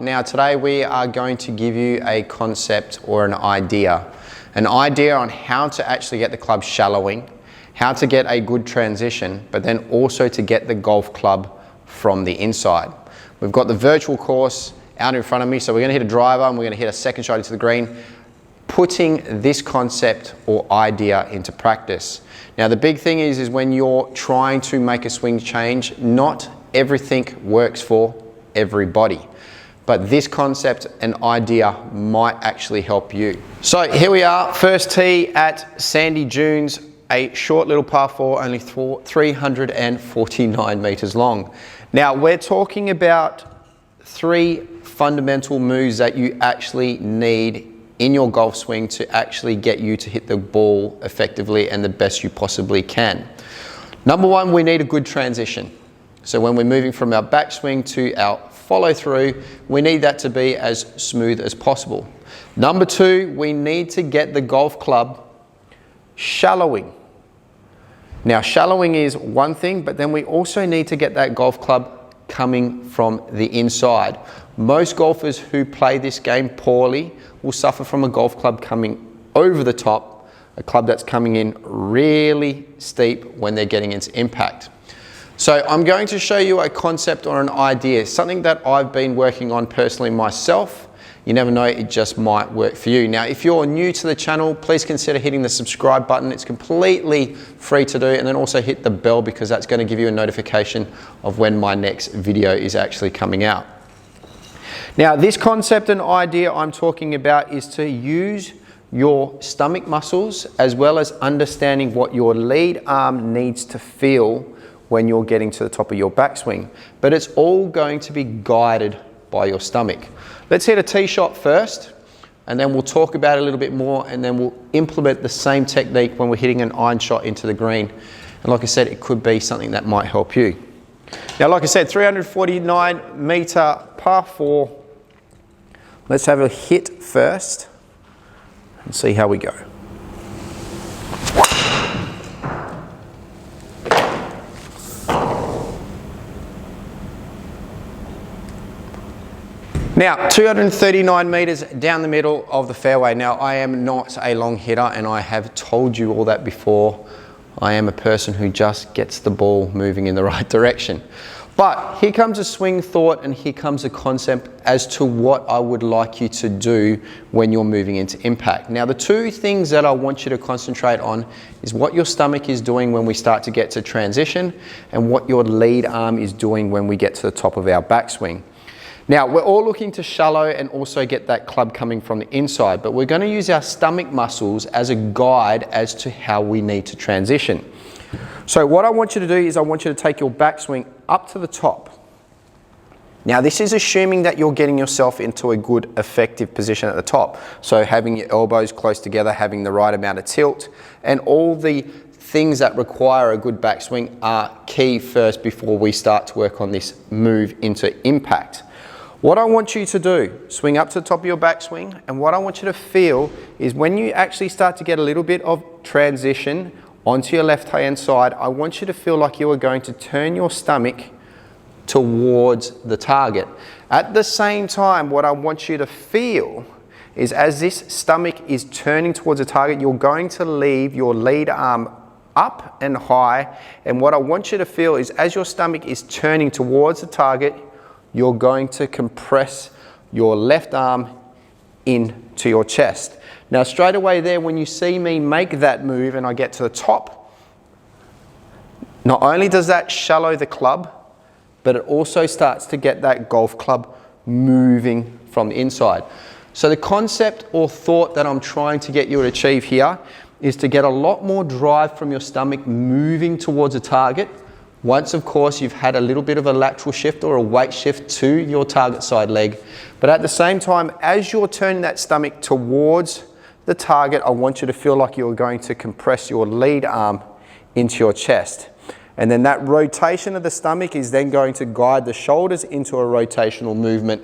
Now today we are going to give you a concept or an idea on how to actually get the club shallowing, how to get a good transition, but then also to get the golf club from the inside. We've got the virtual course out in front of me, so we're going to hit a driver and we're going to hit a second shot into the green, putting this concept or idea into practice. Now the big thing is when you're trying to make a swing change, not everything works for everybody. But this concept and idea might actually help you. So here we are, first tee at Sandy Dunes, a short little par 4, only 349 meters long. Now we're talking about 3 fundamental moves that you actually need in your golf swing to actually get you to hit the ball effectively and the best you possibly can. Number 1, we need a good transition. So when we're moving from our backswing to our follow through, we need that to be as smooth as possible. Number 2, we need to get the golf club shallowing. Now shallowing is one thing, but then we also need to get that golf club coming from the inside. Most golfers who play this game poorly will suffer from a golf club coming over the top, a club that's coming in really steep when they're getting into impact. So I'm going to show you a concept or an idea, something that I've been working on personally myself. You never know, it just might work for you. Now, if you're new to the channel, please consider hitting the subscribe button. It's completely free to do, and then also hit the bell because that's going to give you a notification of when my next video is actually coming out. Now, this concept and idea I'm talking about is to use your stomach muscles as well as understanding what your lead arm needs to feel when you're getting to the top of your backswing. But it's all going to be guided by your stomach. Let's hit a tee shot first, and then we'll talk about it a little bit more, and then we'll implement the same technique when we're hitting an iron shot into the green. And like I said, it could be something that might help you. Now, like I said, 349 meter par 4. Let's have a hit first and see how we go. Now, 239 meters down the middle of the fairway. Now, I am not a long hitter, and I have told you all that before. I am a person who just gets the ball moving in the right direction. But here comes a swing thought, and here comes a concept as to what I would like you to do when you're moving into impact. Now, the 2 things that I want you to concentrate on is what your stomach is doing when we start to get to transition, and what your lead arm is doing when we get to the top of our backswing. Now, we're all looking to shallow and also get that club coming from the inside, but we're going to use our stomach muscles as a guide as to how we need to transition. So what I want you to do is I want you to take your backswing up to the top. Now, this is assuming that you're getting yourself into a good, effective position at the top. So having your elbows close together, having the right amount of tilt, and all the things that require a good backswing are key first before we start to work on this move into impact. What I want you to do, swing up to the top of your backswing, and what I want you to feel is when you actually start to get a little bit of transition onto your left-hand side, I want you to feel like you are going to turn your stomach towards the target. At the same time, what I want you to feel is as this stomach is turning towards the target, you're going to leave your lead arm up and high, and what I want you to feel is as your stomach is turning towards the target, you're going to compress your left arm into your chest. Now straight away there, when you see me make that move and I get to the top, not only does that shallow the club, but it also starts to get that golf club moving from the inside. So the concept or thought that I'm trying to get you to achieve here is to get a lot more drive from your stomach moving towards a target. Once, of course, you've had a little bit of a lateral shift or a weight shift to your target side leg. But at the same time, as you're turning that stomach towards the target, I want you to feel like you're going to compress your lead arm into your chest. And then that rotation of the stomach is then going to guide the shoulders into a rotational movement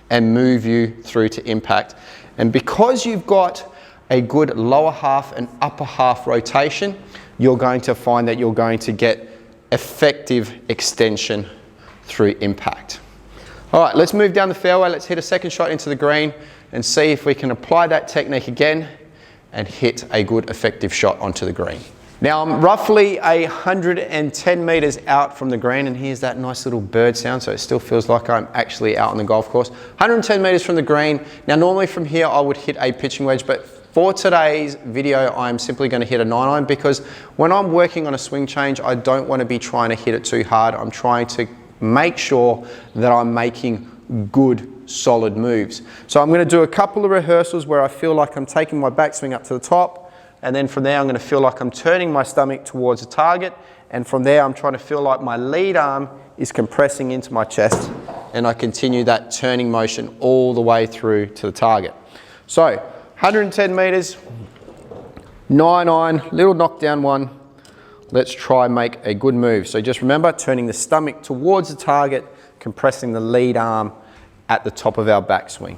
and move you through to impact. And because you've got a good lower half and upper half rotation, you're going to find that you're going to get effective extension through impact. All right, let's move down the fairway. Let's hit a second shot into the green and see if we can apply that technique again and hit a good effective shot onto the green. Now I'm roughly 110 meters out from the green, and here's that nice little bird sound, so it still feels like I'm actually out on the golf course. 110 meters from the green. Now normally from here I would hit a pitching wedge, but for today's video I'm simply going to hit a 9-iron, because when I'm working on a swing change I don't want to be trying to hit it too hard. I'm trying to make sure that I'm making good solid moves. So I'm going to do a couple of rehearsals where I feel like I'm taking my backswing up to the top, and then from there I'm going to feel like I'm turning my stomach towards the target, and from there I'm trying to feel like my lead arm is compressing into my chest, and I continue that turning motion all the way through to the target. So 110 meters, 9-iron, little knockdown one. Let's try and make a good move. So just remember, turning the stomach towards the target, compressing the lead arm at the top of our backswing.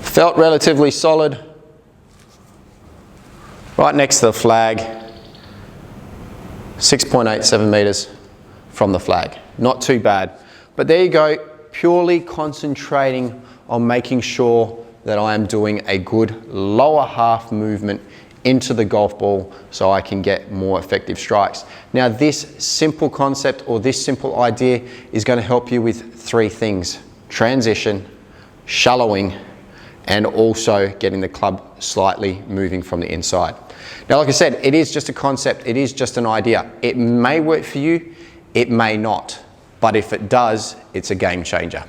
Felt relatively solid. Right next to the flag. 6.87 meters from the flag. Not too bad. But there you go, purely concentrating on making sure that I am doing a good lower half movement into the golf ball so I can get more effective strikes. Now this simple concept, or this simple idea, is going to help you with three things: transition, shallowing, and also getting the club slightly moving from the inside. Now, like I said, it is just a concept, it is just an idea. It may work for you, it may not, but if it does, it's a game changer.